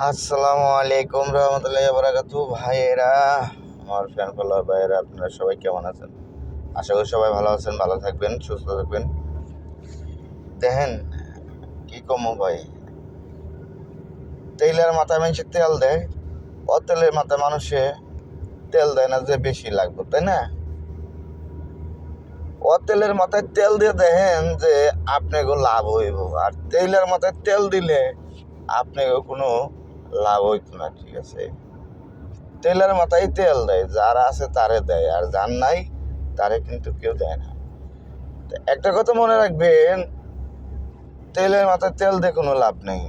আসসালামু আলাইকুম রহমতুল্লাহি বারাকাতু। ভাইয়েরা, আমার ফ্যান ফলোয়ার ভাইয়েরা, আপনারা সবাই কেমন আছেন? আশা করি সবাই ভালো আছেন, ভালো থাকবেন, সুস্থ থাকবেন। দেখেন কি কমো ভাই, তেলের মাথায় মানুষে তেল দেয়, ও তেলের মাথায় মানুষে তেল দেয় না যে বেশি লাগবে, তাই না? ও তেলের মাথায় তেল দিয়ে দেখেন যে আপনাকে লাভ হইব, আর তেলের মাথায় তেল দিলে আপনাকে কোনো লাভ হইতো না। ঠিক আছে, তেলের মাথায় তেল দেয়, যার আছে তারে দেয়, আর যার নাই তারে কিন্তু কেউ দেয় না। একটা কথা মনে রাখবেন, তেলের মাথায় তেল দিয়ে কোনো লাভ নেই।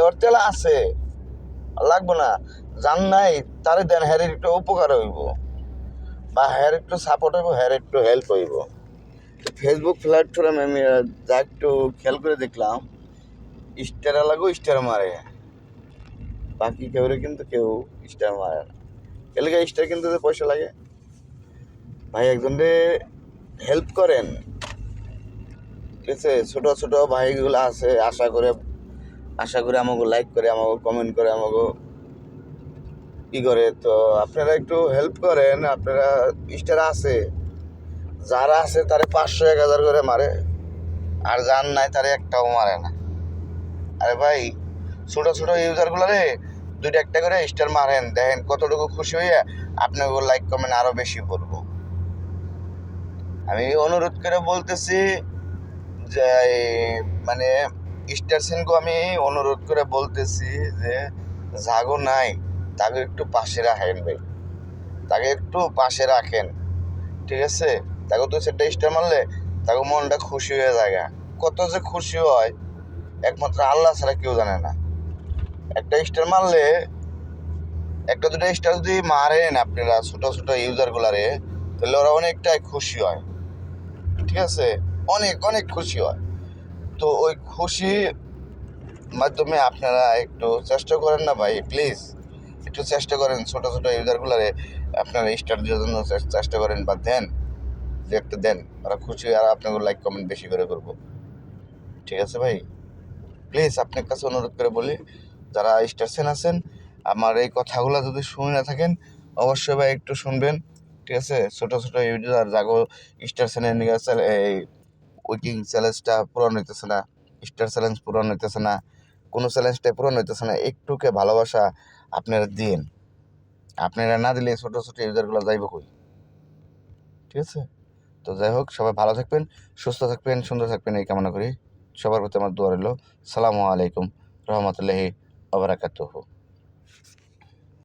ওর তেল আছে, লাগবো না, যার নাই তারে দেন, হ্যার একটু উপকার হইব বা হ্যার একটু সাপোর্ট হইব, হ্যার একটু হেল্প হইব। ফেসবুক প্ল্যাটফর্মে আমি যা একটু খেয়াল করে দেখলাম, স্টার লাগো স্টার মারে, বাকি কিন্তু কেউ স্টার মারে না। এলাকা স্টার কিন্তু পয়সা লাগে। ভাই একজনকে হেল্প করেন, ঠিক আছে? ছোট ছোট ভাইগুলো আছে, আশা করে আমাকে লাইক করে, আমাকে কমেন্ট করে, আমাকে ই করে, তো আপনারা একটু হেল্প করেন। আপনারা স্টার আছে, যারা আছে তারে 500-1000 করে মারে, আর যার নাই তারে একটাও মারে না। আরে ভাই, ছোট ছোট ইউজারগুলো রে 2-1টা করে স্টার মারেন, দেখেন কতটুকু খুশি হইয়া আপনাকে লাইক কমেন্ট আরো বেশি করবো। আমি অনুরোধ করে বলতেছি যে মানে স্টার সেনকে আমি অনুরোধ করে বলতেছি যে জাগো নাই, তাকে একটু পাশে রাখেন ভাই, তাকে একটু পাশে রাখেন, ঠিক আছে? তাকে তো সেটা স্টার মারলে তাকে মনটা খুশি হয়ে যায়। কত যে খুশি হয় একমাত্র আল্লাহ ছাড়া কেউ জানে না। একটা স্টার মারলে, একটা দুটো স্টার যদি মারেন আপনারা ছোট ছোট ইউজারগুলারে, তাহলে ওরা অনেকটাই খুশি হয়, ঠিক আছে? অনেক অনেক খুশি হয়। তো ওই খুশি মাধ্যমে আপনারা একটু চেষ্টা করেন না ভাই, প্লিজ একটু চেষ্টা করেন, ছোট ছোট ইউজারগুলারে আপনারা স্টার দেওয়ার জন্য চেষ্টা করেন, বা দেন, যে একটা দেন, ওরা খুশি, আর আপনাকে লাইক কমেন্ট বেশি করে করবো, ঠিক আছে ভাই? প্লিজ আপনার কাছে অনুরোধ করে বলি, যারা স্টার সেন আছেন, আমার এই কথাগুলো যদি শুনে না থাকেন, অবশ্যই ভাই একটু শুনবেন, ঠিক আছে? ছোট ছোট ইউজার যাগো স্টার সেনের নিয়ে এই উইকিং চ্যালেঞ্জটা পূরণ হইতেছে না, স্টার চ্যালেঞ্জ পূরণ হইতেছে না, কোনো চ্যালেঞ্জটাই পূরণ হইতেছে না, একটুকে ভালোবাসা আপনারা দিন। আপনারা না দিলে ছোটো ছোটো ইউজারগুলো যাইব কই, ঠিক আছে? তো যাই হোক, সবাই ভালো থাকবেন, সুস্থ থাকবেন, সুন্দর থাকবেন, এই কামনা করি। সবার প্রতি আমার দোয়া রইল। সালামু আলাইকুম রহমতুল্লাহি ওয়া বারাকাতুহু।